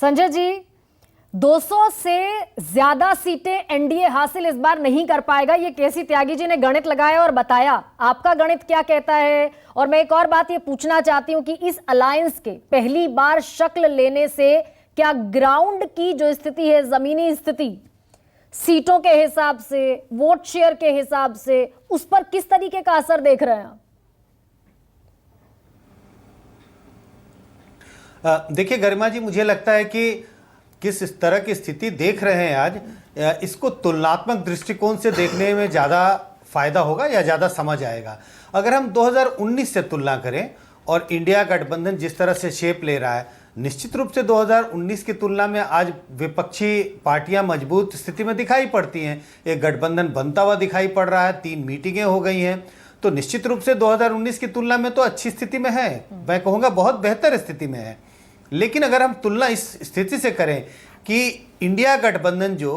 संजय जी, 200 से ज्यादा सीटें एनडीए हासिल इस बार नहीं कर पाएगा, ये केसी त्यागी जी ने गणित लगाया और बताया। आपका गणित क्या कहता है? और मैं एक और बात ये पूछना चाहती हूं कि इस अलायंस के पहली बार शक्ल लेने से क्या ग्राउंड की जो स्थिति है, जमीनी स्थिति, सीटों के हिसाब से, वोट शेयर के हिसाब से, उस पर किस तरीके का असर देख रहे हैं आप? देखिए गरिमा जी, मुझे लगता है कि किस तरह की स्थिति देख रहे हैं आज, इसको तुलनात्मक दृष्टिकोण से देखने में ज़्यादा फायदा होगा या ज़्यादा समझ आएगा। अगर हम 2019 से तुलना करें और इंडिया गठबंधन जिस तरह से शेप ले रहा है, निश्चित रूप से 2019 की तुलना में आज विपक्षी पार्टियां मजबूत स्थिति में दिखाई पड़ती हैं। एक गठबंधन बनता हुआ दिखाई पड़ रहा है, 3 मीटिंगें हो गई हैं, तो निश्चित रूप से 2019 की तुलना में तो अच्छी स्थिति में है, मैं कहूँगा बहुत बेहतर स्थिति में है। लेकिन अगर हम तुलना इस स्थिति से करें कि इंडिया गठबंधन जो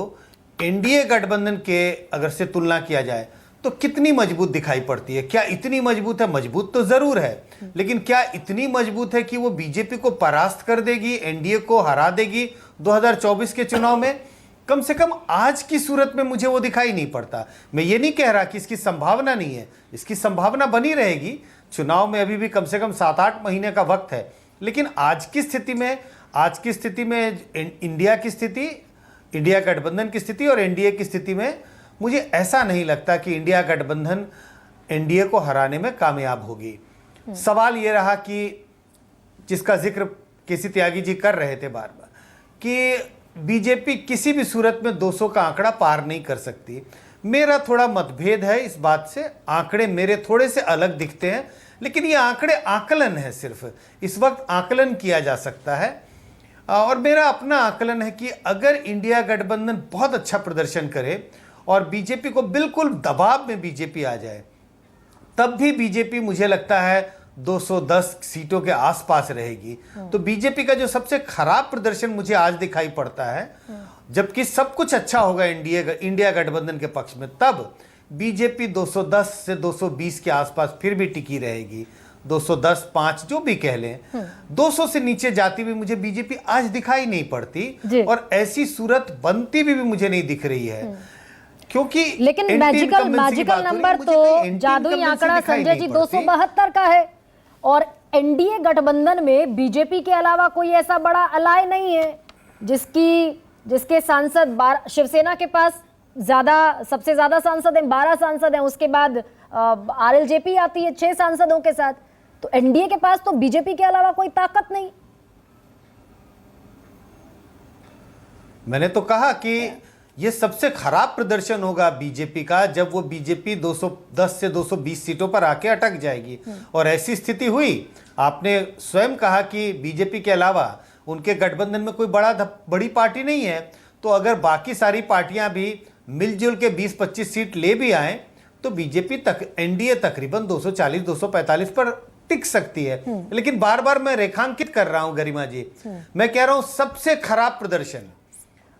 एनडीए गठबंधन के अगर से तुलना किया जाए तो कितनी मजबूत दिखाई पड़ती है। क्या इतनी मजबूत है? मजबूत तो जरूर है, लेकिन क्या इतनी मजबूत है कि वो बीजेपी को परास्त कर देगी, एनडीए को हरा देगी 2024 के चुनाव में? कम से कम आज की सूरत में मुझे वो दिखाई नहीं पड़ता। मैं ये नहीं कह रहा कि इसकी संभावना नहीं है, इसकी संभावना बनी रहेगी। चुनाव में अभी भी कम से कम 7-8 महीने का वक्त है, लेकिन आज की स्थिति में इंडिया की स्थिति, इंडिया गठबंधन की स्थिति और एनडीए की स्थिति में मुझे ऐसा नहीं लगता कि इंडिया गठबंधन एनडीए को हराने में कामयाब होगी। सवाल ये रहा कि जिसका जिक्र केसी त्यागी जी कर रहे थे बार बार कि बीजेपी किसी भी सूरत में 200 का आंकड़ा पार नहीं कर सकती। मेरा थोड़ा मतभेद है इस बात से। आंकड़े मेरे थोड़े से अलग दिखते हैं, लेकिन ये आंकड़े आकलन है, सिर्फ इस वक्त आकलन किया जा सकता है। और मेरा अपना आकलन है कि अगर इंडिया गठबंधन बहुत अच्छा प्रदर्शन करे और बीजेपी को बिल्कुल दबाव में बीजेपी आ जाए, तब भी बीजेपी मुझे लगता है 210 सीटों के आसपास रहेगी। तो बीजेपी का जो सबसे खराब प्रदर्शन मुझे आज दिखाई पड़ता है, जबकि सब कुछ अच्छा होगा इंडिया गठबंधन के पक्ष में, तब बीजेपी 210 से 220 के आसपास फिर भी टिकी रहेगी। 210, 5 जो भी कह लें, 200 से नीचे जाती हुई मुझे बीजेपी आज दिखाई नहीं पड़ती, और ऐसी सूरत बनती भी मुझे नहीं दिख रही है। क्योंकि लेकिन मैजिकल नंबर तो जादुई आंकड़ा संजय जी 272 का है, और एनडीए गठबंधन में बीजेपी के अलावा कोई ऐसा बड़ा अलाय नहीं है जिसके सांसद, शिवसेना के पास सबसे ज्यादा सांसद हैं, 12 सांसद हैं, उसके बाद आरएलजेपी आती है 6 सांसदों के साथ। तो एनडीए के पास तो बीजेपी के अलावा कोई ताकत नहीं। मैंने तो कहा कि यह सबसे खराब प्रदर्शन होगा बीजेपी का जब वो बीजेपी 210 से 220 सीटों पर आके अटक जाएगी। और ऐसी स्थिति हुई, आपने स्वयं कहा कि बीजेपी के अलावा उनके गठबंधन में कोई बड़ी पार्टी नहीं है, तो अगर बाकी सारी पार्टियां भी मिलजुल के 20-25 सीट ले भी आए तो बीजेपी तक एनडीए तकरीबन 240-245 पर टिक सकती है। लेकिन बार बार मैं रेखांकित कर रहा हूं गरिमा जी, मैं कह रहा हूं सबसे खराब प्रदर्शन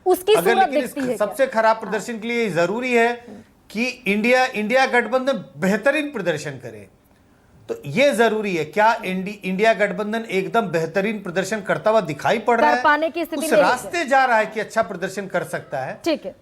उसकी सूरत दिखती है। सबसे खराब प्रदर्शन के लिए जरूरी है कि इंडिया गठबंधन बेहतरीन प्रदर्शन करे, तो यह जरूरी है। क्या इंडिया गठबंधन एकदम बेहतरीन प्रदर्शन करता हुआ दिखाई पड़ रहा है? पाने की स्थिति उस रास्ते जा रहा है कि अच्छा प्रदर्शन कर सकता है। ठीक है।